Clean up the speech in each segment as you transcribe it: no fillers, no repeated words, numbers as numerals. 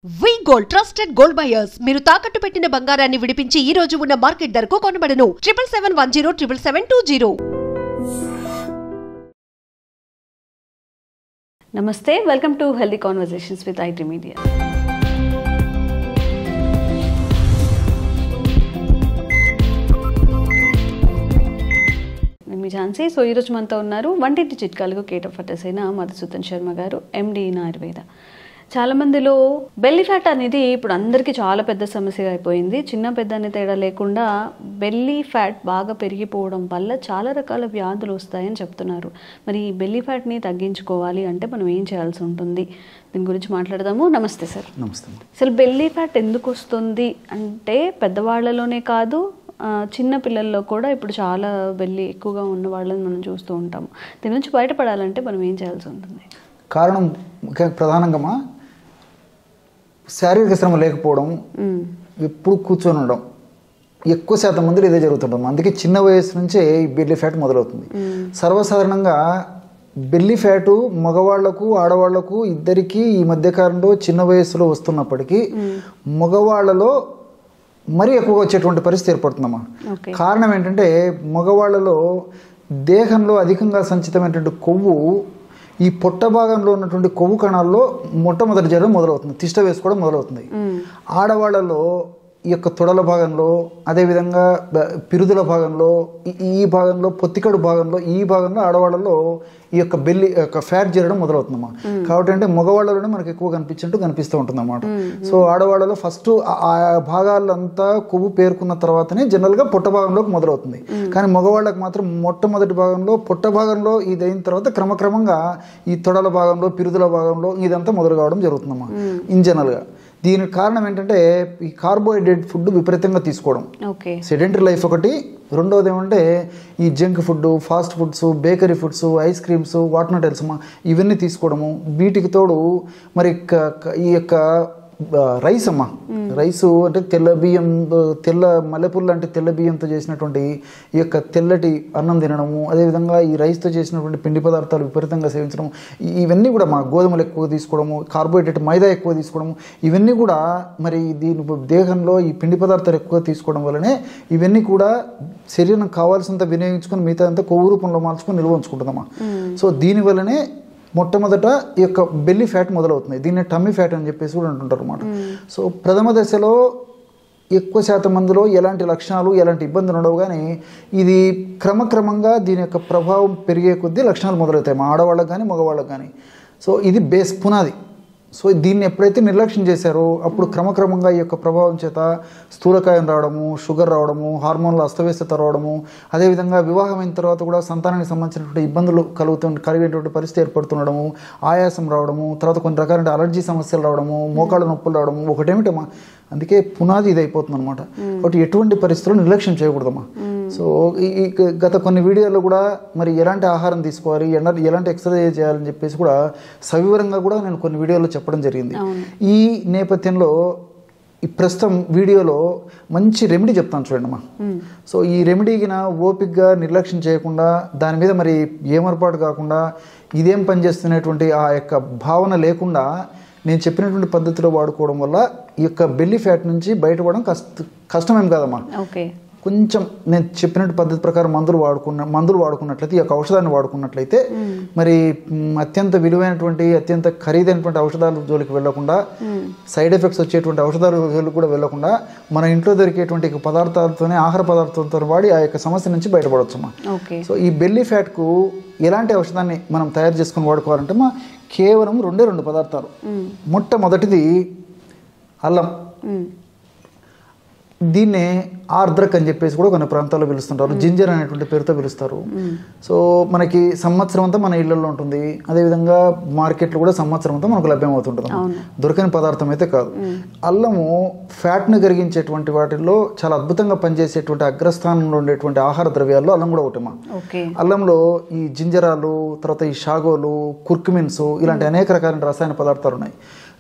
వి gold trusted gold buyers మీరు తాకట్టు పెట్టిన బంగారాన్ని విడిపించి ఈ రోజు ఉన్న మార్కెట్ ధరకు కొనబడను 7771077720. నమస్తే, welcome to healthy conversations with IT media. నేను మీ ఝాన్సీ. సో ఈరోజు మనతో ఉన్నారు వంటింటి చిట్కాలకు కేట్ ఆఫ్ అటర్స్ అయిన మధుసూదన్ శర్మ గారు, ఎండి ఇన్ ఆయుర్వేద. చాలా మందిలో బెల్లీ ఫ్యాట్ అనేది ఇప్పుడు అందరికీ చాలా పెద్ద సమస్యగా అయిపోయింది. చిన్న పెద్ద అనే తేడా లేకుండా బెల్లీ ఫ్యాట్ బాగా పెరిగిపోవడం వల్ల చాలా రకాల వ్యాధులు వస్తాయని చెప్తున్నారు. మరి ఈ బెల్లీ ఫ్యాట్ని తగ్గించుకోవాలి అంటే మనం ఏం చేయాల్సి ఉంటుంది, దీని గురించి మాట్లాడదాము. నమస్తే సార్. నమస్తే. అసలు బెల్లీ ఫ్యాట్ ఎందుకు వస్తుంది అంటే పెద్దవాళ్ళలోనే కాదు, చిన్న పిల్లల్లో కూడా ఇప్పుడు చాలా బెల్లి ఎక్కువగా ఉన్న వాళ్ళని మనం చూస్తూ ఉంటాము. దీని నుంచి బయటపడాలంటే మనం ఏం చేయాల్సి ఉంటుంది? కారణం ప్రధానంగా శారీరక శ్రమ లేకపోవడం, ఎప్పుడు కూర్చొని ఉండడం, ఎక్కువ శాతం మందిలో ఇదే జరుగుతుంటాం. అందుకే చిన్న వయసు నుంచే ఈ బెల్లీ ఫ్యాట్ మొదలవుతుంది. సర్వసాధారణంగా బెల్లీ ఫ్యాటు మగవాళ్లకు ఆడవాళ్లకు ఇద్దరికీ ఈ మధ్యకాలంలో చిన్న వయసులో వస్తున్నప్పటికీ మగవాళ్లలో మరీ ఎక్కువగా వచ్చేటువంటి పరిస్థితి ఏర్పడుతుందమ్మా. కారణం ఏంటంటే మగవాళ్లలో దేహంలో అధికంగా సంచితమైనటువంటి కొవ్వు ఈ పొట్ట భాగంలో ఉన్నటువంటి కొవ్వు కణాల్లో మొట్టమొదటి జరగడం మొదలవుతుంది, తిష్ట వేసుకోవడం మొదలవుతుంది. ఆడవాళ్లలో ఈ యొక్క తొడల భాగంలో, అదేవిధంగా పిరుదుల భాగంలో, ఈ భాగంలో, పొత్తికడు భాగంలో, ఈ భాగంలో ఆడవాళ్లలో ఈ యొక్క బెల్లి యొక్క ఫ్యాట్ చేరడం మొదలవుతుందన్నమాట. కాబట్టి అంటే మగవాళ్ళలోనే మనకు ఎక్కువ కనిపిస్తూ ఉంటుంది అన్నమాట. సో ఆడవాళ్ళలో ఫస్ట్ ఆ భాగాలంతా కొవ్వు పేరుకున్న తర్వాతనే జనరల్గా పొట్ట భాగంలోకి మొదలవుతుంది. కానీ మగవాళ్ళకి మాత్రం మొట్టమొదటి భాగంలో పొట్ట భాగంలో ఇది అయిన తర్వాత క్రమక్రమంగా ఈ తొడల భాగంలో, పిరుదుల భాగంలో ఇదంతా మొదలు కావడం జరుగుతుందమ్మా ఇన్ జనరల్గా. దీనికి కారణం ఏంటంటే ఈ కార్బోహైడ్రేట్ ఫుడ్ విపరీతంగా తీసుకోవడం, సెడెంటరీ లైఫ్ ఒకటి. రెండవది ఏమంటే ఈ junk food, fast foods, bakery foods, ice creams, what not else ఇవన్నీ తీసుకోవడము. వీటికి తోడు మరి ఈ యొక్క రైస్ అమ్మా, రైసు అంటే తెల్ల బియ్యం, తెల్ల మల్లెపూలు అంటే తెల్ల బియ్యంతో చేసినటువంటి ఈ యొక్క తెల్లటి అన్నం తినడము, అదేవిధంగా ఈ రైస్తో చేసినటువంటి పిండి పదార్థాలు విపరీతంగా సేవించడం, ఇవన్నీ కూడా మా గోధుమలు ఎక్కువ తీసుకోవడము, కార్బోహైడ్రేట్ మైదా ఎక్కువ తీసుకోవడము, ఇవన్నీ కూడా మరి దీని దేహంలో ఈ పిండి పదార్థాలు ఎక్కువ తీసుకోవడం వల్లనే ఇవన్నీ కూడా శరీరం కావాల్సినంత వినియోగించుకొని మిగతా అంతా కొవ్వు రూపంలో మార్చుకొని నిల్వ ఉంచుకుంటుందమ్మా. సో దీనివల్లనే మొట్టమొదట ఈ యొక్క బెల్లీ ఫ్యాట్ మొదలవుతుంది. దీన్ని టమ్మీ ఫ్యాట్ అని చెప్పేసి కూడా అంటుంటారు అన్నమాట. సో ప్రథమ దశలో ఎక్కువ శాతం మందిలో ఎలాంటి లక్షణాలు, ఎలాంటి ఇబ్బందులు ఉండవు. కానీ ఇది క్రమక్రమంగా దీని యొక్క ప్రభావం పెరిగే కొద్దీ లక్షణాలు మొదలవుతాయి, మా ఆడవాళ్ళకి కానీ మగవాళ్ళకి కానీ. సో ఇది బేస్, పునాది. సో దీన్ని ఎప్పుడైతే నిర్లక్ష్యం చేశారో అప్పుడు క్రమక్రమంగా ఈ యొక్క ప్రభావం చేత స్థూలకాయం రావడము, షుగర్ రావడము, హార్మోన్ల అస్తవ్యస్తత రావడము, అదేవిధంగా వివాహమైన తర్వాత కూడా సంతానానికి సంబంధించినటువంటి ఇబ్బందులు కలిగేటువంటి పరిస్థితి ఏర్పడుతుండడము, ఆయాసం రావడము, తర్వాత కొన్ని రకాల అలర్జీ సమస్యలు రావడము, మోకాళ్ళ నొప్పులు రావడము, ఒకటేమిటమ్మా. అందుకే పునాది ఇది అయిపోతుంది అనమాట. కాబట్టి ఎటువంటి పరిస్థితుల్లో నిర్లక్ష్యం చేయకూడదమ్మా. సో ఈ గత కొన్ని వీడియోల్లో కూడా మరి ఎలాంటి ఆహారం తీసుకోవాలి, ఎలాంటి ఎక్సర్సైజ్ చేయాలని చెప్పేసి కూడా సవివరంగా కూడా నేను కొన్ని వీడియోలో చెప్పడం జరిగింది. ఈ నేపథ్యంలో ఈ ప్రస్తుతం వీడియోలో మంచి రెమెడీ చెప్తాను చూడండి అమ్మా. సో ఈ రెమెడీకి ఓపికగా నిర్లక్ష్యం చేయకుండా, దాని మీద మరి ఏమర్పాటు కాకుండా, ఇదేం పనిచేస్తున్నటువంటి ఆ యొక్క భావన లేకుండా నేను చెప్పినటువంటి పద్ధతిలో వాడుకోవడం వల్ల ఈ యొక్క బెల్లీ ఫ్యాట్ నుంచి బయటపడడం కష్టమేం కాదమ్మా. కొంచెం నేను చెప్పినట్టు పద్ధతి ప్రకారం మందులు వాడుకున్నట్లయితే, ఈ యొక్క ఔషధాన్ని వాడుకున్నట్లయితే మరి అత్యంత విలువైనటువంటి, అత్యంత ఖరీదైనటువంటి ఔషధాల జోలికి వెళ్లకుండా, సైడ్ ఎఫెక్ట్స్ వచ్చేటువంటి ఔషధాల జోలికి కూడా వెళ్లకుండా మన ఇంట్లో దొరికేటువంటి పదార్థాలతోనే, ఆహార పదార్థాలతో వాడి ఆ యొక్క సమస్య నుంచి బయటపడవచ్చమ్మా. సో ఈ బెల్లీ ఫ్యాట్కు ఎలాంటి ఔషధాన్ని మనం తయారు చేసుకుని వాడుకోవాలంటే కేవలం రెండు పదార్థాలు. మొట్టమొదటిది అల్లం. దీన్నే ఆర్ద్రక్ అని చెప్పేసి కూడా కొన్ని ప్రాంతాల్లో పిలుస్తుంటారు, జింజర్ అనేటువంటి పేరుతో పిలుస్తారు. సో మనకి సంవత్సరం అంతా మన ఇళ్లలో ఉంటుంది, అదేవిధంగా మార్కెట్లో కూడా సంవత్సరం అంతా మనకు లభ్యమవుతుంటుంది, దొరకని పదార్థం అయితే కాదు. అల్లము ఫ్యాట్ను కరిగించేటువంటి వాటిల్లో చాలా అద్భుతంగా పనిచేసేటువంటి అగ్రస్థానంలో ఉండేటువంటి ఆహార ద్రవ్యాల్లో అల్లం కూడా ఒకటమ్మా. అల్లంలో ఈ జింజరాలు, తర్వాత ఈ షాగోలు, కుర్కుమిన్స్, ఇలాంటి అనేక రకాల రసాయన పదార్థాలు ఉన్నాయి.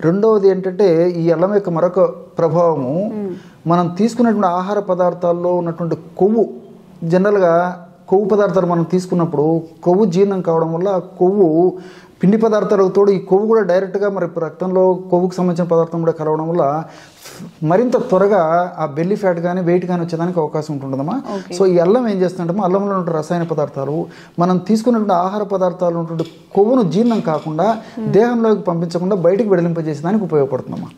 రెండవది ఏంటంటే ఈ అల్లం యొక్క మరొక ప్రభావము, మనం తీసుకున్నటువంటి ఆహార పదార్థాల్లో ఉన్నటువంటి కొవ్వు, జనరల్గా కొవ్వు పదార్థాలు మనం తీసుకున్నప్పుడు కొవ్వు జీర్ణం కావడం వల్ల కొవ్వు పిండి పదార్థాలకు తోడు ఈ కొవ్వు కూడా డైరెక్ట్గా మరి రక్తంలో కొవ్వుకు సంబంధించిన పదార్థం కూడా కలవడం వల్ల మరింత త్వరగా ఆ బెల్లీ ఫ్యాట్ కానీ వెయిట్ కానీ వచ్చేదానికి అవకాశం ఉంటుందమ్మా. సో ఈ అల్లం ఏం చేస్తుంటామో అల్లంలో ఉన్న రసాయన పదార్థాలు మనం తీసుకున్నటువంటి ఆహార పదార్థాలు ఉన్నటువంటి కొవ్వును జీర్ణం కాకుండా దేహంలోకి పంపించకుండా బయటికి వెడలింపజేసేదానికి ఉపయోగపడుతుందమ్మా.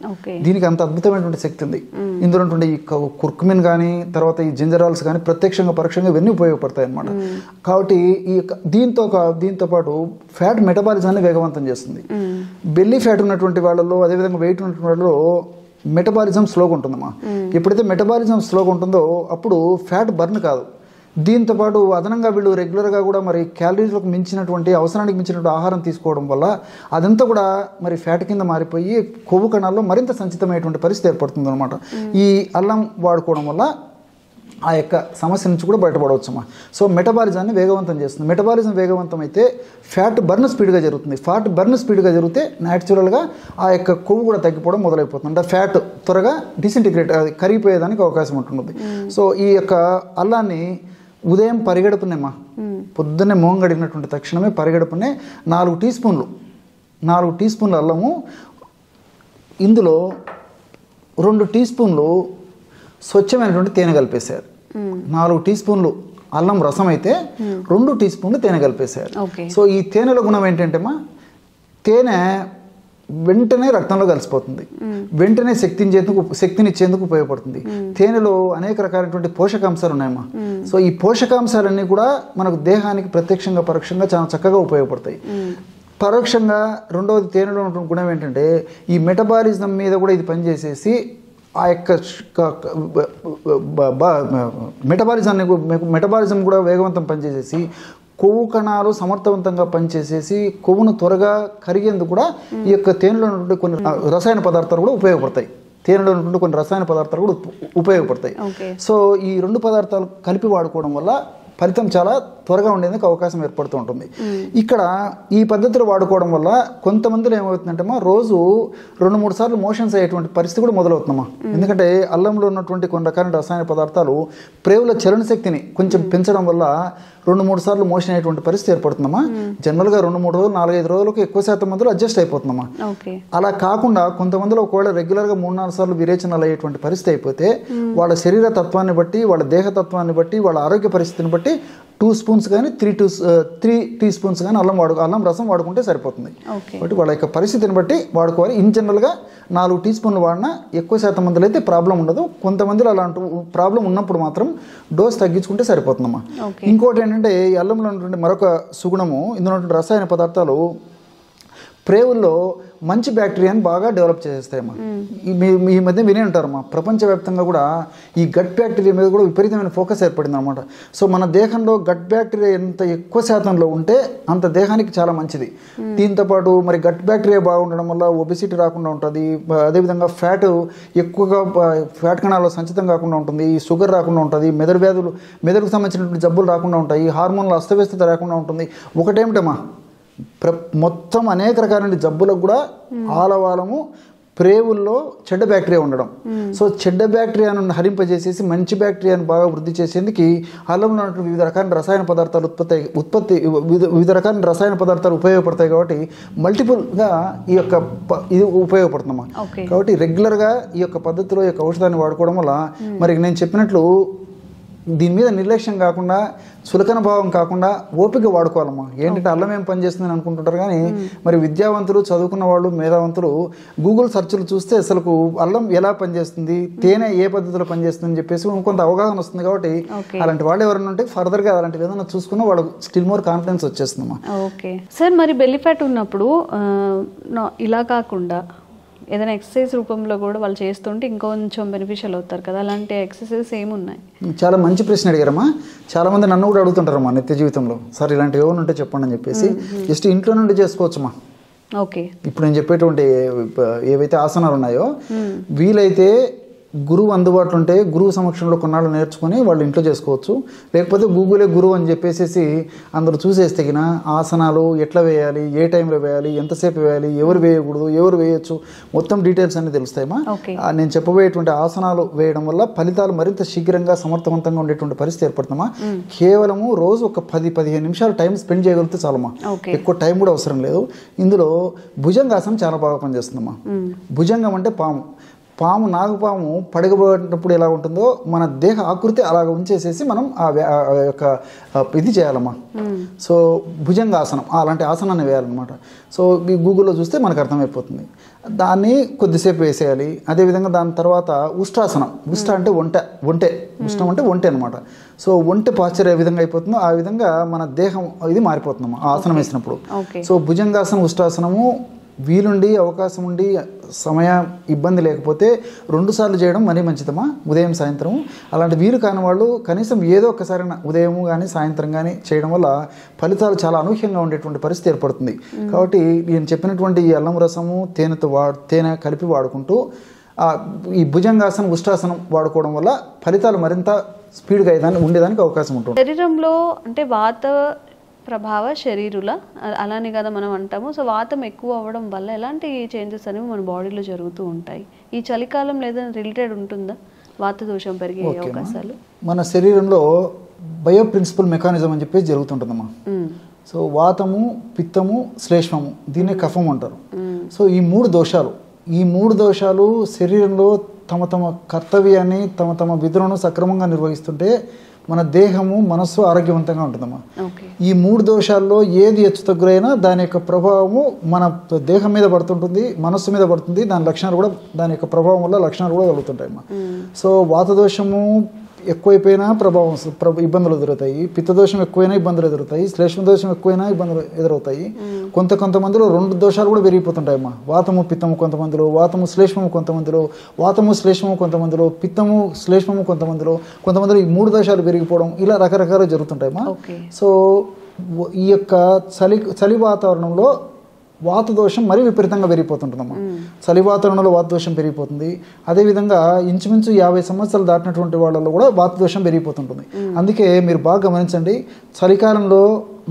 దీనికి అంత అద్భుతమైనటువంటి శక్తి ఉంది. ఇందులో ఉన్నటువంటి ఈ కుర్కుమిన్ కానీ తర్వాత ఈ జింజరాల్స్ కానీ ప్రత్యక్షంగా పరోక్షంగా ఇవన్నీ ఉపయోగపడతాయి అన్నమాట. కాబట్టి ఈ దీంతో పాటు ఫ్యాట్ మెటబాలిజాన్ని వేగవంతం చేస్తుంది. బెల్లీ ఫ్యాట్ ఉన్నటువంటి వాళ్ళలో అదేవిధంగా వెయిట్ ఉన్నటువంటి వాళ్ళలో మెటబాలిజం స్లోగా ఉంటుందమ్మా. ఎప్పుడైతే మెటబాలిజం స్లోగా ఉంటుందో అప్పుడు ఫ్యాట్ బర్న్ కాదు. దీంతోపాటు అదనంగా వీళ్ళు రెగ్యులర్గా కూడా మరి క్యాలరీలకు మించినటువంటి అవసరానికి మించినటువంటి ఆహారం తీసుకోవడం వల్ల అదంతా కూడా మరి ఫ్యాట్ కింద మారిపోయి కొవ్వు కణాల్లో మరింత సంచితమైనటువంటి పరిస్థితి ఏర్పడుతుంది అనమాట. ఈ అల్లం వాడుకోవడం వల్ల ఆ యొక్క సమస్య నుంచి కూడా బయటపడవచ్చమ్మా. సో మెటబాలిజాన్ని వేగవంతం చేస్తుంది. మెటబాలిజం వేగవంతం అయితే ఫ్యాట్ బర్న్ స్పీడ్గా జరుగుతుంది. ఫ్యాట్ బర్న్ స్పీడ్గా జరిగితే న్యాచురల్గా ఆ యొక్క కొవ్వు కూడా తగ్గిపోవడం మొదలైపోతుంది. అంటే ఫ్యాట్ త్వరగా డిసింటిగ్రేట్ కరిగిపోయేదానికి అవకాశం ఉంటుంది. సో ఈ యొక్క అల్లాన్ని ఉదయం పరిగెడుపునేమ్మా, పొద్దున్నే మోంగడిగినటువంటి తక్షణమే పరిగెడుపునే 4 టీ స్పూన్లు అల్లము, ఇందులో 2 టీ స్పూన్లు స్వచ్ఛమైనటువంటి తేనె కలిపేశారు. 4 టీ స్పూన్లు అల్లం రసం అయితే 2 టీ స్పూన్లు తేనె కలిపేశారు. సో ఈ తేనెలో గుణం ఏంటంటేమా, తేనె వెంటనే రక్తంలో కలిసిపోతుంది, వెంటనే శక్తినిచ్చేందుకు ఉపయోగపడుతుంది. తేనెలో అనేక రకాలైనటువంటి పోషకాంశాలు ఉన్నాయమ్మా. సో ఈ పోషకాంశాలన్నీ కూడా మనకు దేహానికి ప్రత్యక్షంగా పరోక్షంగా చాలా చక్కగా ఉపయోగపడతాయి. పరోక్షంగా రెండవది తేనెలో ఉన్న గుణం ఏంటంటే ఈ మెటబాలిజం మీద కూడా ఇది పనిచేసేసి ఆ యొక్క మెటబాలిజం కూడా వేగవంతం పనిచేసేసి కొవ్వు కణాలు సమర్థవంతంగా పనిచేసేసి కొవ్వును త్వరగా కరిగేందుకు కూడా ఈ యొక్క తేనెలో ఉన్నటువంటి కొన్ని రసాయన పదార్థాలు కూడా ఉపయోగపడతాయి. తేనెలో ఉన్నటువంటి కొన్ని రసాయన పదార్థాలు కూడా ఉపయోగపడతాయి. సో ఈ 2 పదార్థాలు కలిపి వాడుకోవడం వల్ల ఫలితం చాలా త్వరగా ఉండేందుకు అవకాశం ఏర్పడుతూ ఉంటుంది. ఇక్కడ ఈ పద్ధతిలో వాడుకోవడం వల్ల కొంతమందిలో ఏమవుతుందంటే రోజు 2-3 సార్లు మోషన్స్ అయ్యేటువంటి పరిస్థితి కూడా మొదలవుతుందమ్మా. ఎందుకంటే అల్లంలో ఉన్నటువంటి కొన్ని రకాల రసాయన పదార్థాలు ప్రేవుల చలన శక్తిని కొంచెం పెంచడం వల్ల 2-3 సార్లు మోషన్ అయ్యేటువంటి పరిస్థితి ఏర్పడుతుందమ్మా. జనరల్గా 2-3 రోజులు 4-5 రోజులకు ఎక్కువ శాతం మందిలో అడ్జస్ట్ అయిపోతుందమ్మా. అలా కాకుండా కొంతమందిలో ఒకవేళ రెగ్యులర్గా 3-4 సార్లు విరేచనాలు అయ్యేటువంటి పరిస్థితి అయిపోతే వాళ్ళ శరీర తత్వాన్ని బట్టి, వాళ్ళ దేహ తత్వాన్ని బట్టి, వాళ్ళ ఆరోగ్య పరిస్థితిని బట్టి 2 స్పూన్స్ కానీ 3 టీ స్పూన్స్ కానీ అల్లం రసం వాడుకుంటే సరిపోతుంది. కాబట్టి వాళ్ళ యొక్క పరిస్థితిని బట్టి వాడుకోవాలి. ఇన్ జనరల్గా 4 టీ స్పూన్లు వాడినా ఎక్కువ శాతం మందిలో అయితే ప్రాబ్లం ఉండదు. కొంతమందిలో అలాంటి ప్రాబ్లం ఉన్నప్పుడు మాత్రం డోస్ తగ్గించుకుంటే సరిపోతుందమ్మా. ఇంకోటి ఏంటంటే ఈ అల్లంలో ఉన్నటువంటి మరొక సుగుణము, ఇందులో ఉన్నటువంటి రసాయన పదార్థాలు ప్రేవుల్లో మంచి బ్యాక్టీరియాని బాగా డెవలప్ చేసేస్తాయమ్మా. ఈ మధ్య వినే ఉంటారమ్మా, ప్రపంచవ్యాప్తంగా కూడా ఈ గట్ బ్యాక్టీరియా మీద కూడా విపరీతమైన ఫోకస్ ఏర్పడింది అనమాట. సో మన దేహంలో గట్ బ్యాక్టీరియా ఎంత ఎక్కువ శాతంలో ఉంటే అంత దేహానికి చాలా మంచిది. దీంతోపాటు మరి గట్ బ్యాక్టీరియా బాగుండడం వల్ల ఒబెసిటీ రాకుండా ఉంటుంది. అదేవిధంగా ఫ్యాట్ కణాల్లో సంచితం కాకుండా ఉంటుంది, షుగర్ రాకుండా ఉంటుంది, మెదడుకు సంబంధించినటువంటి జబ్బులు రాకుండా ఉంటాయి, హార్మోన్ల అస్తవ్యస్తత రాకుండా ఉంటుంది. ఒకటేమిటమ్మా, మొత్తం అనేక రకాలైన జబ్బులకు కూడా ఆలవాలము ప్రేవుల్లో చెడ్డ బ్యాక్టీరియా ఉండడం. సో చెడ్డ బ్యాక్టీరియాను హరింపజేసేసి మంచి బ్యాక్టీరియాను బాగా వృద్ధి చేసేందుకు అల్లంలో ఉన్నటువంటి వివిధ రకాల రసాయన పదార్థాలు వివిధ రకాల రసాయన పదార్థాలు ఉపయోగపడతాయి. కాబట్టి మల్టిపుల్గా ఇది ఉపయోగపడుతుందమ్మా. కాబట్టి రెగ్యులర్గా ఈ యొక్క పద్ధతిలో ఈ యొక్క ఔషధాన్ని వాడుకోవడం వల్ల మరి నేను చెప్పినట్లు దీని మీద నిర్లక్ష్యం కాకుండా, చులకన భావం కాకుండా ఓపిక వాడుకోవాలమ్మా. ఏంటంటే అల్లం ఏం పనిచేస్తుందని అనుకుంటుంటారు కానీ మరి విద్యావంతులు, చదువుకున్న వాళ్ళు, మేధావంతులు గూగుల్ సెర్చ్లు చూస్తే అసలు అల్లం ఎలా పనిచేస్తుంది, తేనె ఏ పద్ధతిలో పనిచేస్తుంది అని చెప్పేసి కొంత అవగాహన వస్తుంది. కాబట్టి అలాంటి వాళ్ళు ఎవరైనా ఉంటే ఫర్దర్గా అలాంటివి ఏదైనా చూసుకున్నా వాళ్ళకు స్టిల్ మోర్ కాన్ఫిడెన్స్ వచ్చేస్తుందమ్మా. ఓకే సార్, మరి బెల్లీ ఫ్యాట్ ఉన్నప్పుడు ఇలా కాకుండా ఏదైనా ఎక్సర్సైజ్ రూపంలో కూడా వాళ్ళు చేస్తుంటే ఇంకొంచెం బెనిఫిషియల్ అవుతారు కదా, అలాంటి ఎక్సర్సైజెస్ ఏమున్నాయి? చాలా మంచి ప్రశ్న అడిగారమ్మా. చాలా మంది నన్ను కూడా అడుగుతుంటారమ్మా నిత్య జీవితంలో, సార్ ఇలాంటివి ఏమైనా ఉంటే చెప్పండి అని చెప్పేసి. జస్ట్ ఇంట్లో నుండి చేసుకోవచ్చమ్మా. ఓకే, ఇప్పుడు నేను చెప్పేటువంటి ఏవైతే ఆసనాలు ఉన్నాయో వీలైతే గురువు అందుబాటులో ఉంటే గురువు సమక్షంలో కొన్నాళ్ళు నేర్చుకొని వాళ్ళు ఇంట్లో చేసుకోవచ్చు. లేకపోతే గూగులే గురువు అని చెప్పేసి అందరూ చూసేస్తే గిన ఆసనాలు ఎట్లా వేయాలి, ఏ టైంలో వేయాలి, ఎంతసేపు వేయాలి, ఎవరు వేయకూడదు, ఎవరు వేయచ్చు, మొత్తం డీటెయిల్స్ అన్ని తెలుస్తాయమ్మా. నేను చెప్పబోయేటువంటి ఆసనాలు వేయడం వల్ల ఫలితాలు మరింత శీఘ్రంగా సమర్థవంతంగా ఉండేటువంటి పరిస్థితి ఏర్పడుతుందమ్మా. కేవలము రోజు ఒక 10-15 నిమిషాలు టైం స్పెండ్ చేయగలిగితే చాలమ్మా, ఎక్కువ టైం కూడా అవసరం లేదు. ఇందులో భుజంగాసనం చాలా బాగా పనిచేస్తుందమ్మా. భుజంగం అంటే పాము నాగుపాము పడగబోయేటప్పుడు ఎలా ఉంటుందో మన దేహ ఆకృతి అలాగ ఉంచేసేసి మనం ఆ యొక్క ఇది చేయాలమ్మా. సో భుజంగాసనం అలాంటి ఆసనాన్ని వేయాలన్నమాట. సో ఈ గూగుల్లో చూస్తే మనకు అర్థమైపోతుంది. దాన్ని కొద్దిసేపు వేసేయాలి. అదేవిధంగా దాని తర్వాత ఉష్ట్రాసనం. అంటే ఒంటె ఉష్ణం అంటే ఒంటె అనమాట. సో ఒంటె పాశ్చర్ ఏ విధంగా అయిపోతుందో ఆ విధంగా మన దేహం ఇది మారిపోతుందమ్మా ఆసనం వేసినప్పుడు. సో భుజంగాసనం ఉష్ట్రాసనము వీలుండి అవకాశం ఉండి సమయ ఇబ్బంది లేకపోతే 2 సార్లు చేయడం మరీ మంచిదమ్మా, ఉదయం సాయంత్రం. అలాంటి వీలు కాని వాళ్ళు కనీసం ఏదో ఒక్కసారి ఉదయం కానీ సాయంత్రం కానీ చేయడం వల్ల ఫలితాలు చాలా అనూహ్యంగా ఉండేటువంటి పరిస్థితి ఏర్పడుతుంది. కాబట్టి నేను చెప్పినటువంటి ఈ అల్లం రసము తేనె కలిపి వాడుకుంటూ ఈ భుజంగాసనం ఉష్ట్రాసనం వాడుకోవడం వల్ల ఫలితాలు మరింత స్పీడ్గా ఉండేదానికి అవకాశం ఉంటుంది. శరీరంలో అంటే వాత ప్రభావ శరీరుల అలానే కదా మనం అంటాము. సో వాతం ఎక్కువ అవ్వడం వల్ల ఎలాంటి చేంజెస్ అనేవి మన బాడీలో జరుగుతూ ఉంటాయి? ఈ చలికాలం లేదా రిలేటెడ్ ఉంటుందా వాత దోషం పెరిగే అవకాశాలు? మన శరీరంలో బయో ప్రిన్సిపల్ మెకానిజం అని చెప్పేసి జరుగుతుంటుందమ్మా. సో వాతము, పిత్తము, శ్లేష్మము, దీన్నే కఫం అంటారు. సో ఈ 3 దోషాలు శరీరంలో తమ కర్తవ్యాన్ని తమ విధులను సక్రమంగా నిర్వహిస్తుంటే మన దేహము మనస్సు ఆరోగ్యవంతంగా ఉంటుందమ్మా. ఈ 3 దోషాల్లో ఏది హెచ్చు తగ్గురైనా దాని యొక్క ప్రభావము మన దేహం మీద పడుతుంటుంది, మనస్సు మీద పడుతుంది. దాని యొక్క ప్రభావం వల్ల లక్షణాలు కూడా కలుగుతుంటాయమ్మా. సో వాత దోషము ఎక్కువైపోయినా ఇబ్బందులు ఎదురవుతాయి, పిత్తదోషం ఎక్కువైనా ఇబ్బందులు ఎదురవుతాయి, శ్లేష్మ దోషం ఎక్కువైనా ఇబ్బందులు ఎదురవుతాయి. కొంతమందిలో 2 దోషాలు కూడా పెరిగిపోతుంటాయమ్మా. వాతము పిత్తము కొంతమందిలో, వాతము శ్లేష్మము కొంతమందిలో, వాతము శ్లేష్మము కొంతమందిలో, పిత్తము శ్లేష్మము కొంతమందిలో ఈ 3 దోషాలు పెరిగిపోవడం ఇలా రకరకాలు జరుగుతుంటాయమ్మా. సో ఈ యొక్క చలి వాతావరణంలో వాత దోషం మరీ విపరీతంగా పెరిగిపోతుంటుందమ్మా. చలి వాతావరణంలో వాత దోషం పెరిగిపోతుంది. అదేవిధంగా ఇంచుమించు 50 సంవత్సరాలు దాటినటువంటి వాళ్ళలో కూడా వాత దోషం పెరిగిపోతుంటుంది. అందుకే మీరు బాగా గమనించండి, చలికాలంలో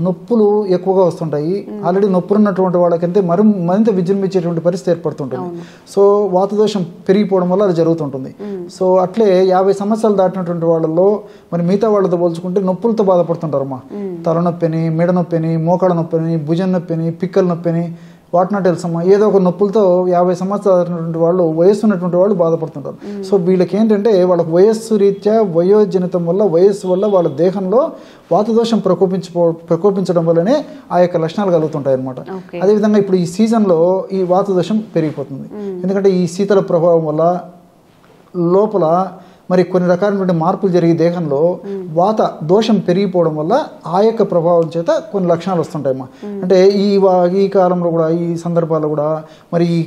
నొప్పులు ఎక్కువగా వస్తుంటాయి. ఆల్రెడీ నొప్పులు ఉన్నటువంటి వాళ్ళకంటే మరింత విజృంభించేటువంటి పరిస్థితి ఏర్పడుతుంటుంది. సో వాత దోషం పెరిగిపోవడం వల్ల అది జరుగుతుంటుంది. సో అట్లే 50 సంవత్సరాలు దాటినటువంటి వాళ్ళలో మరి మిగతా వాళ్ళతో పోల్చుకుంటే నొప్పులతో బాధపడుతుంటారమ్మా. తలనొప్పిని, మెడ నొప్పిని, మోకాళ్ళ నొప్పిని, భుజం నొప్పిని, పిక్కల నొప్పిని, వాటినా తెలుసమ్మా. ఏదో ఒక నొప్పులతో 50 సంవత్సరాలు వాళ్ళు వయస్సు ఉన్నటువంటి వాళ్ళు బాధపడుతుంటారు. సో వీళ్ళకి ఏంటంటే వాళ్ళకి వయస్సు రీత్యా వయోజనితం వల్ల వయస్సు వల్ల వాళ్ళ దేహంలో వాతదోషం ప్రకోపించడం వల్లనే ఆ యొక్క లక్షణాలు కలుగుతుంటాయి అనమాట. అదేవిధంగా ఇప్పుడు ఈ సీజన్లో ఈ వాతదోషం పెరిగిపోతుంది. ఎందుకంటే ఈ శీతల ప్రభావం వల్ల లోపల మరి కొన్ని రకాలైనటువంటి మార్పులు జరిగి దేహంలో వాత దోషం పెరిగిపోవడం వల్ల ఆ యొక్క ప్రభావం చేత కొన్ని లక్షణాలు వస్తుంటాయమ్మా. అంటే ఈ కాలంలో కూడా ఈ సందర్భాల్లో కూడా మరి ఈ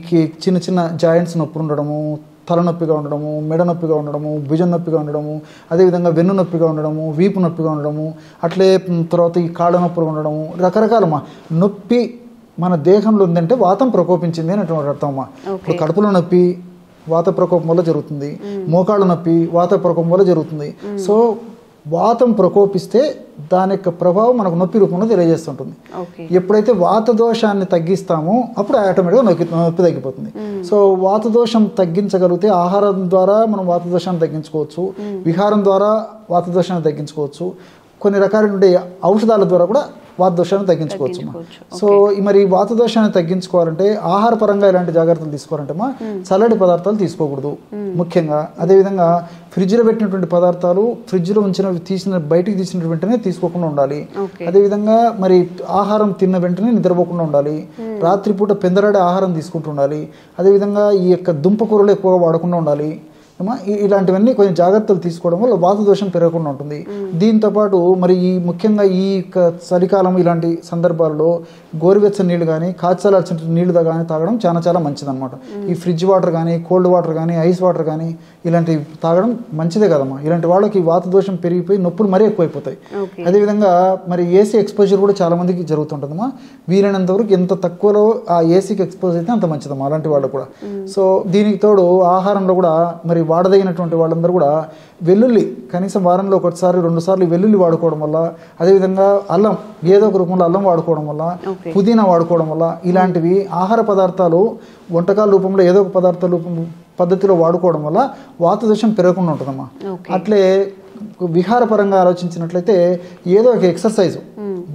చిన్న జాయింట్స్ నొప్పులు ఉండడము, తలనొప్పిగా ఉండడము, మెడ నొప్పిగా ఉండడము, భుజం నొప్పిగా ఉండడము, అదేవిధంగా వెన్ను నొప్పిగా ఉండడము, వీపు నొప్పిగా ఉండడము, అట్లే తర్వాత ఈ కాళ్ళ నొప్పులు ఉండడము, రకరకాలమ్మా. నొప్పి మన దేహంలో ఉందంటే వాతం ప్రకోపించింది అనేటువంటి అర్థమమ్మా. ఇప్పుడు కడుపులో నొప్పి వాత ప్రకోపం వల్ల జరుగుతుంది, మోకాళ్ళ నొప్పి వాత ప్రకోపం వల్ల జరుగుతుంది. సో వాతం ప్రకోపిస్తే దాని యొక్క ప్రభావం మనకు నొప్పి రూపంలో తెలియజేస్తుంటుంది. ఎప్పుడైతే వాత దోషాన్ని తగ్గిస్తామో అప్పుడు ఆటోమేటిక్గా నొప్పి తగ్గిపోతుంది. సో వాత దోషం తగ్గించగలిగితే ఆహారం ద్వారా మనం వాత దోషాన్ని తగ్గించుకోవచ్చు, విహారం ద్వారా వాత దోషాన్ని తగ్గించుకోవచ్చు, కొన్ని రకాలైన ఔషధాల ద్వారా కూడా వాత దోషాన్ని తగ్గించుకోవచ్చు. సో మరి వాత దోషాన్ని తగ్గించుకోవాలంటే ఆహార పరంగా ఎలాంటి జాగ్రత్తలు తీసుకోవాలంటే చల్లటి పదార్థాలు తీసుకోకూడదు ముఖ్యంగా. అదేవిధంగా ఫ్రిడ్జ్లో పెట్టినటువంటి పదార్థాలు ఫ్రిడ్జ్లో బయటికి తీసిన వెంటనే తీసుకోకుండా ఉండాలి. అదేవిధంగా మరి ఆహారం తిన్న వెంటనే నిద్రపోకుండా ఉండాలి. రాత్రిపూట పెందరాడే ఆహారం తీసుకుంటూ ఉండాలి. అదేవిధంగా ఈ యొక్క దుంపకూరలు ఎక్కువగా వాడకుండా ఉండాలి. ఇలాంటివన్నీ కొంచెం జాగ్రత్తలు తీసుకోవడం వల్ల వాత దోషం పెరగకుండా ఉంటుంది. దీంతోపాటు మరి ముఖ్యంగా ఈ చలికాలం ఇలాంటి సందర్భాల్లో గోరువెచ్చని నీళ్ళు కానీ కాచలాల్సిన నీళ్ళు కానీ తాగడం చాలా చాలా మంచిదన్నమాట. ఈ ఫ్రిడ్జ్ వాటర్ కానీ కోల్డ్ వాటర్ కానీ ఐస్ వాటర్ కానీ ఇలాంటివి తాగడం మంచిదే కదమ్మా. ఇలాంటి వాళ్ళకి వాత దోషం పెరిగిపోయి నొప్పులు మరీ ఎక్కువైపోతాయి. అదేవిధంగా మరి ఏసీ ఎక్స్పోజర్ కూడా చాలా మందికి జరుగుతుంటుందమ్మా. వీలైనంత వరకు ఎంత తక్కువలో ఆ ఏసీకి ఎక్స్పోజ్ అయితే అంత మంచిదమ్మా అలాంటి వాళ్ళు కూడా. సో దీనికి తోడు ఆహారంలో కూడా మరి వాడదగినటువంటి వాళ్ళందరూ కూడా వెల్లుల్లి కనీసం వారంలో ఒకసారి 2 సార్లు వెల్లుల్లి వాడుకోవడం వల్ల, అదేవిధంగా అల్లం ఏదో ఒక రూపంలో అల్లం వాడుకోవడం వల్ల, పుదీనా వాడుకోవడం వల్ల, ఇలాంటివి ఆహార పదార్థాలు వంటకాల రూపంలో ఏదో ఒక పద్ధతిలో వాడుకోవడం వల్ల వాత దోషం పెరగకుండా ఉంటుందమ్మా. అట్లే విహారపరంగా ఆలోచించినట్లయితే ఏదో ఒక ఎక్సర్సైజ్,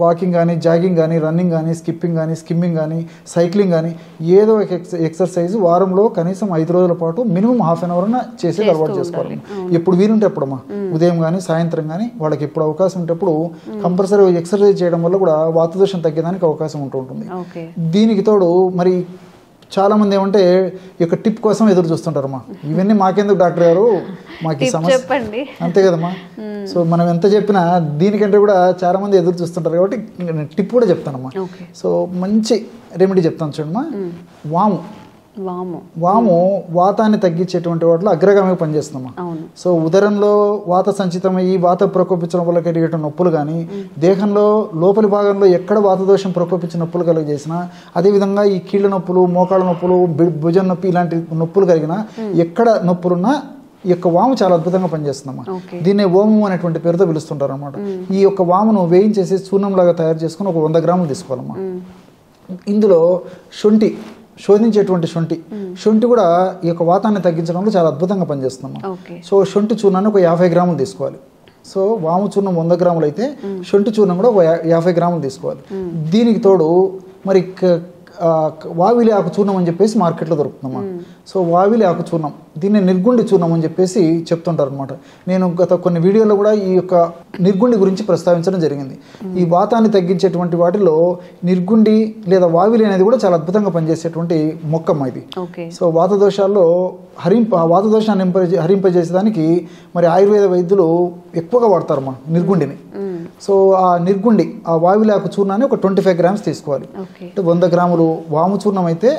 వాకింగ్ కానీ, జాగింగ్ కానీ, రన్నింగ్ కానీ, స్కిప్పింగ్ కానీ, స్కిమ్మింగ్ కానీ, సైక్లింగ్ కానీ, ఏదో ఒక ఎక్సర్సైజ్ వారంలో కనీసం 5 రోజుల పాటు మినిమం ½ an hour చేసేది అలవాటు చేసుకోవాలి. ఎప్పుడు వీలుంటే అప్పుడమ్మా, ఉదయం కానీ సాయంత్రం కానీ, వాళ్ళకి ఎప్పుడు అవకాశం ఉంటేప్పుడు కంపల్సరీ ఎక్సర్సైజ్ చేయడం వల్ల కూడా వాతదోషం తగ్గడానికి అవకాశం ఉంటుంది. దీనికి తోడు మరి చాలా మంది ఏమంటే ఈ యొక్క టిప్ కోసం ఎదురు చూస్తుంటారమ్మా. ఇవన్నీ మాకెందుకు డాక్టర్ గారు, మాకు ఈ సమస్య అంతే కదమ్మా. సో మనం ఎంత చెప్పినా దీనికంటే కూడా చాలా మంది ఎదురు చూస్తుంటారు కాబట్టి నేను టిప్ కూడా చెప్తానమ్మా. సో మంచి రెమెడీ చెప్తాను చూడమ్మా. వాము వాతాన్ని తగ్గించేటువంటి వాటిలో అగ్రగామిగా పనిచేస్తుందమ్మా. సో ఉదరంలో వాత సంచితమయ్యి వాత ప్రకోపించడం వల్ల కలిగే నొప్పులు కానీ, దేహంలో లోపలి భాగంలో ఎక్కడ వాత దోషం ప్రకోపించిన నొప్పులు కలిగజేసినా, అదేవిధంగా ఈ కీళ్ళ నొప్పులు, మోకాళ్ళ నొప్పులు, భుజం నొప్పి ఇలాంటి నొప్పులు కలిగినా, ఎక్కడ నొప్పులున్నా ఈ యొక్క వాము చాలా అద్భుతంగా పనిచేస్తుందమ్మా. దీన్నే ఓము అనేటువంటి పేరుతో పిలుస్తుంటారు అనమాట. ఈ యొక్క వామును వేయించేసి చూర్ణంలాగా తయారు చేసుకుని ఒక 100 గ్రాములు తీసుకోవాలమ్మా. ఇందులో శోధించేటువంటి శొంఠి కూడా ఈ యొక్క వాతాన్ని తగ్గించడంలో చాలా అద్భుతంగా పనిచేస్తుందమ్మా. సో శొంఠి చూర్ణాన్ని ఒక 50 గ్రాములు తీసుకోవాలి. సో వాము చూర్ణం 100 గ్రాములు అయితే శొంఠి చూర్ణం కూడా ఒక 50 గ్రాములు తీసుకోవాలి. దీనికి తోడు మరి వావిలి ఆకు చూర్ణం అని చెప్పేసి మార్కెట్లో దొరుకుతుందమ్మా. సో వావిలి ఆకు చూర్ణం, దీన్ని నిర్గుండి చూర్ణం అని చెప్పేసి చెప్తుంటారు అనమాట. నేను గత కొన్ని వీడియోలో కూడా ఈ యొక్క నిర్గుండి గురించి ప్రస్తావించడం జరిగింది. ఈ వాతాన్ని తగ్గించేటువంటి వాటిలో నిర్గుండి లేదా వావిలి అనేది కూడా చాలా అద్భుతంగా పనిచేసేటువంటి మొక్కమ్మ ఇది. సో వాత దోషాల్లో వాత దోషాన్ని హరింపజేసేదానికి మరి ఆయుర్వేద వైద్యులు ఎక్కువగా వాడతారమ్మా నిర్గుండిని. సో ఆ నిర్గుండి, ఆ వావిలాకు చూర్ణాన్ని ఒక 25 గ్రామ్స్ తీసుకోవాలి. అంటే 100 గ్రాములు వాము చూర్ణం అయితే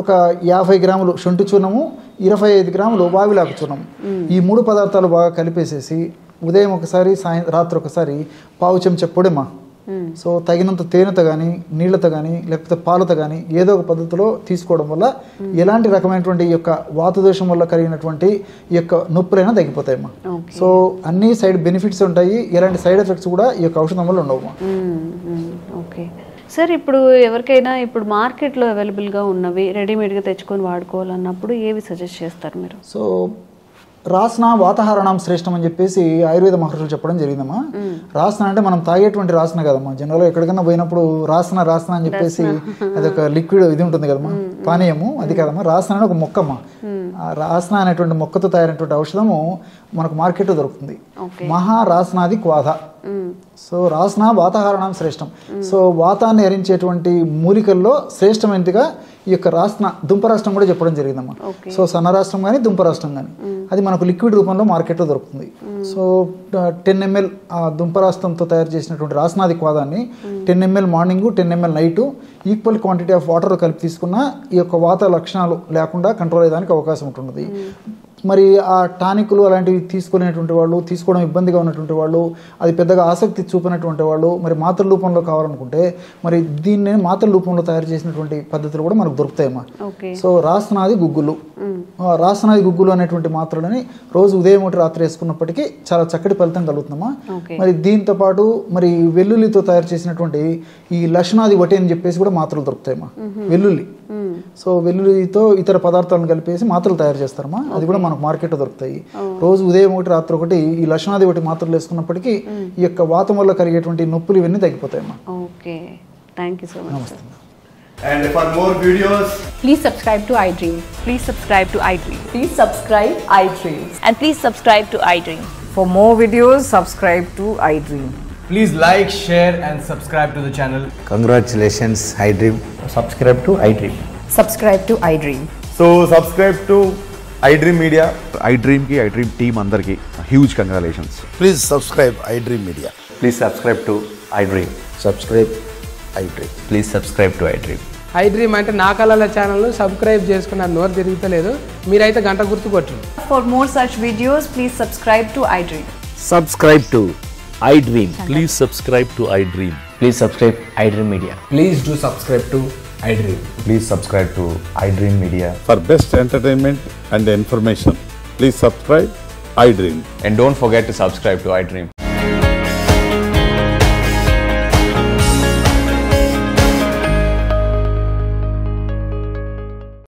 ఒక 50 గ్రాములు శొంఠి చూర్ణము, 25 గ్రాములు వావిలాకు చూర్ణము, ఈ 3 పదార్థాలు బాగా కలిపేసేసి ఉదయం ఒకసారి, రాత్రి ఒకసారి పావు చెంచా పొడిమా. సో తగినంత తేనెతో కానీ, నీళ్లతో కానీ, లేకపోతే పాలతో కానీ ఏదో ఒక పద్ధతిలో తీసుకోవడం వల్ల ఎలాంటి రకమైనటువంటి ఈ యొక్క వాతదోషం వల్ల కలిగినటువంటి ఈ యొక్క నొప్పులైనా తగ్గిపోతాయమ్మా. సో అన్ని సైడ్ బెనిఫిట్స్ ఉంటాయి, ఎలాంటి సైడ్ ఎఫెక్ట్స్ కూడా ఈ యొక్క ఔషధం వల్ల ఉండవమ్మా. ఓకే సార్, ఇప్పుడు ఎవరికైనా ఇప్పుడు మార్కెట్లో అవైలబుల్గా ఉన్నవి రెడీమేడ్గా తెచ్చుకొని వాడుకోవాలన్నప్పుడు ఏవి సజెస్ట్ చేస్తారు మీరు? సో రాస్న వాతాహారణం శ్రేష్టం అని చెప్పేసి ఆయుర్వేద మహర్షులు చెప్పడం జరిగిందమ్మా. రాస్న అంటే మనం తాగేటువంటి రాస్న కదమ్మా. జనరల్గా ఎక్కడికన్నా పోయినప్పుడు రాస్న అని చెప్పేసి అదొక లిక్విడ్ ఇది ఉంటుంది కదమ్మా, పానీయము, అది కదమ్మా. రాస్న అని ఒక మొక్కమ్మా. రాస్న అనేటువంటి మొక్కతో తయారైనటువంటి ఔషధము మనకు మార్కెట్లో దొరుకుతుంది. మహారాస్నాది క్వాధ. సో రాస్న వాతాహారణం శ్రేష్టం. సో వాతాన్ని హరించేటువంటి మూలికల్లో శ్రేష్టమైనదిగా ఈ యొక్క రాస్న దుంపరాష్ట్రం కూడా చెప్పడం జరిగిందమ్మా. సో సన్నరాష్ట్రం కానీ దుంపరాష్ట్రం కానీ అది మనకు లిక్విడ్ రూపంలో మార్కెట్లో దొరుకుతుంది. సో 10 ml దుంపరాష్ట్రంతో తయారు చేసినటువంటి రాస్నాది క్వాదాన్ని 10 ml morning, 10 ml night equal quantity of water కలిపి తీసుకున్న ఈ యొక్క వాత లక్షణాలు లేకుండా కంట్రోల్ అయ్యడానికి అవకాశం ఉంటుంది. మరి ఆ టానిక్లు అలాంటివి తీసుకునేటువంటి వాళ్ళు, తీసుకోవడం ఇబ్బందిగా ఉన్నటువంటి వాళ్ళు, అది పెద్దగా ఆసక్తి చూపినటువంటి వాళ్ళు మరి మాత్రల రూపంలో కావాలనుకుంటే మరి దీన్ని మాత్రల రూపంలో తయారు చేసినటువంటి పద్ధతులు కూడా మనకు దొరుకుతాయమ్మా. సో రాసనాది గుగ్గులు, రాసనాది గుగ్గులు అనేటువంటి మాత్రలని రోజు ఉదయం ఒకటి రాత్రి వేసుకున్నప్పటికీ చాలా చక్కటి ఫలితం కలుగుతుందమ్మా. మరి దీంతో పాటు మరి వెల్లుల్లితో తయారు చేసినటువంటి ఈ లక్షణాది వటి అని చెప్పేసి కూడా మాత్రలు దొరుకుతాయమ్మా. వెల్లుల్లి, సో వెల్లుల్లితో ఇతర పదార్థాలను కలిపేసి మాత్రలు తయారు చేస్తారమ్మా. అది కూడా మనకు మార్కెట్లో దొరుకుతాయి. రోజు ఉదయం ఒకటి రాత్రి ఒకటి ఈ లక్షణాది ఒకటి మాత్రలు వేసుకున్నప్పటికీ ఈ యొక్క వాతం వల్ల కలిగేటువంటి నొప్పులు ఇవన్నీ తగ్గిపోతాయమ్మా. Okay, thank you so much. And for more videos, please subscribe to iDream. Please subscribe to iDream. Please subscribe iDream. And please subscribe to iDream. For more videos, subscribe to iDream. please like, share and subscribe to the channel. Congratulations, iDream. Subscribe to iDream. Subscribe to iDream. So subscribe to iDream Media. iDream ki iDream team andarki huge congratulations. Please subscribe iDream Media. Please subscribe to iDream. Subscribe iDream. Please subscribe to iDream. iDream అంటే నా కళల channel subscribe చేసుకున్న నోరు తిరుగుతలేదు, మీరైతే గంట గుర్తు కొట్టండి. For more such videos, please subscribe to iDream. Subscribe to iDream. Please subscribe to iDream. Please subscribe iDream Media. Please do subscribe to iDream. Please subscribe to iDream Media. For best entertainment and information, Please subscribe iDream. And don't forget to subscribe to iDream.